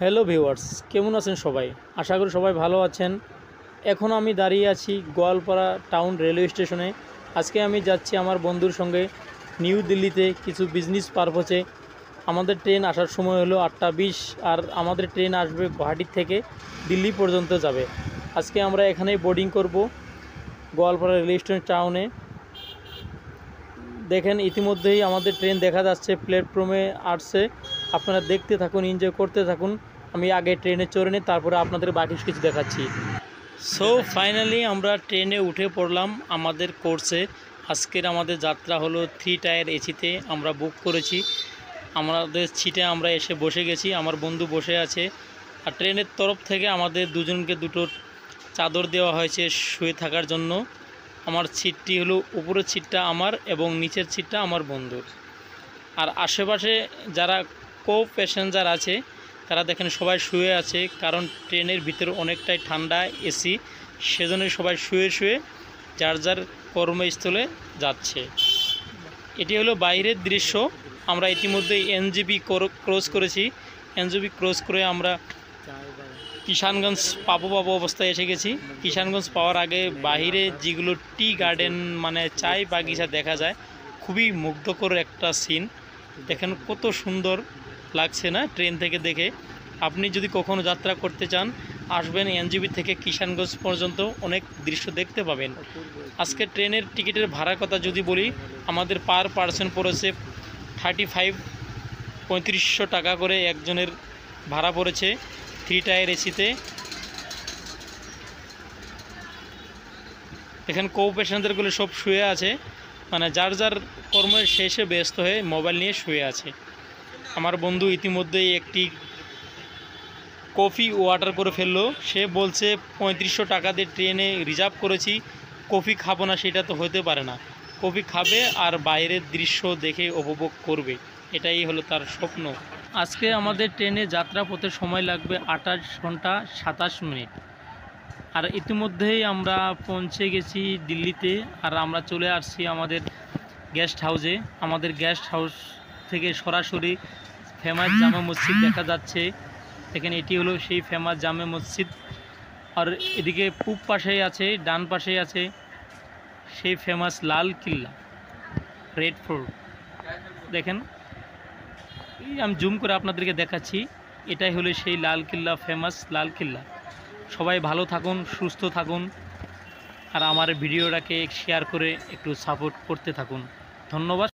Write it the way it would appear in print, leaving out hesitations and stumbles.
Hello viewers, কেমন আছেন সবাই? আশা করি সবাই ভালো আছেন। এখন আমি দাঁড়িয়ে আছি গোয়ালপাড়া টাউন রেলওয়ে স্টেশনে। আজকে আমি যাচ্ছি আমার বন্ধুর সঙ্গে নিউ দিল্লিতে কিছু বিজনেস পারপোজে। আমাদের ট্রেন আসার সময় হলো 8:20, আর আমাদের ট্রেন আসবে গুয়াহাটি থেকে দিল্লি পর্যন্ত যাবে। আজকে আমরা এখানেই বোর্ডিং করব গোয়ালপাড়া রেলওয়ে স্টেশন টাউনে। দেখেন ইতিমধ্যেই আমাদের ট্রেন দেখা যাচ্ছে, প্ল্যাটফর্মে আসছে। আপনারা দেখতে থাকুন, এনজয় করতে থাকুন। আমি আগে ট্রেনে চড়ে নিই, তারপরে আপনাদের বাকি কিছু দেখাচ্ছি। সো ফাইনালি আমরা ট্রেনে উঠে পড়লাম আমাদের কোর্সে। আজকের আমাদের যাত্রা হলো 3 টায়ার এসিতে আমরা বুক করেছি। আমাদের সিটে আমরা এসে বসে গেছি, আমার বন্ধু বসে আছে। আর ট্রেনের তরফ থেকে আমাদের দুজনকে দুটো চাদর দেওয়া হয়েছে শুয়ে থাকার জন্য। আমার সিটটি হলো, উপরের সিটটা আমার এবং নিচের সিটটা আমার বন্ধুর। আর আশেপাশে যারা কো প্যাসেঞ্জার আছে তারা দেখেন সবাই শুয়ে আছে, কারণ ট্রেনের ভিতরে অনেকটাই ঠান্ডা এসি, সেজন্যই সবাই শুয়ে শুয়ে যার যার কর্মস্থলে যাচ্ছে। এটি হলো বাইরের দৃশ্য। আমরা ইতিমধ্যে এনজেপি ক্রস করেছি। এনজেপি ক্রস করে আমরা কিষানগঞ্জ পাবো অবস্থায় এসে গেছি। কিষানগঞ্জ পাওয়ার আগে বাহিরে যেগুলো টি গার্ডেন মানে চায় বাগিচা দেখা যায়, খুবই মুগ্ধকর একটা সিন। দেখেন কত সুন্দর লাগছে না ট্রেন থেকে দেখে। আপনি যদি কখনো যাত্রা করতে চান, আসবেন এনজেপি থেকে কিষানগঞ্জ পর্যন্ত, অনেক দৃশ্য দেখতে পাবেন। আজকে ট্রেনের টিকিটের ভাড়ার কথা যদি বলি, আমাদের পার পার্সন পড়েছে 3500 টাকা করে একজনের ভাড়া পড়েছে 3 টায়ার এসিতে। এখানে কো প্যাসেঞ্জারগুলো সব শুয়ে আছে, মানে যার যার কর্মের শেষে ব্যস্ত হয়ে মোবাইল নিয়ে শুয়ে আছে। আমার বন্ধু ইতিমধ্যেই একটি কফি অর্ডার করে ফেললো। সে বলছে 3500 টাকা দিয়ে ট্রেনে রিজার্ভ করেছি, কফি খাবো না, সেটা তো হতে পারে না। কফি খাবে আর বাইরের দৃশ্য দেখে উপভোগ করবে, এটাই হলো তার স্বপ্ন। আজকে আমাদের ট্রেনে যাত্রাপথে সময় লাগবে 28 ঘন্টা 27 মিনিট। আর ইতিমধ্যেই আমরা পৌঁছে গেছি দিল্লিতে। আর আমরা চলে আসছি আমাদের গেস্ট হাউসে। আমাদের গেস্ট হাউস থেকে সরাসরি ফেমাস জামে মসজিদ দেখা যাচ্ছে। এখানে এটি হলো সেই ফেমাস জামে মসজিদ। আর এদিকে পূব পাশেই আছে, ডান পাশেই আছে সেই ফেমাস লাল কিল্লা, রেড ফোর্ট। দেখেন, আমি জুম করে আপনাদেরকে দেখাচ্ছি, এটাই হলো সেই লাল কিল্লা, ফেমাস লাল কিল্লা। সবাই ভালো থাকুন, সুস্থ থাকুন, আর আমার ভিডিওটাকে শেয়ার করে একটু সাপোর্ট করতে থাকুন। ধন্যবাদ।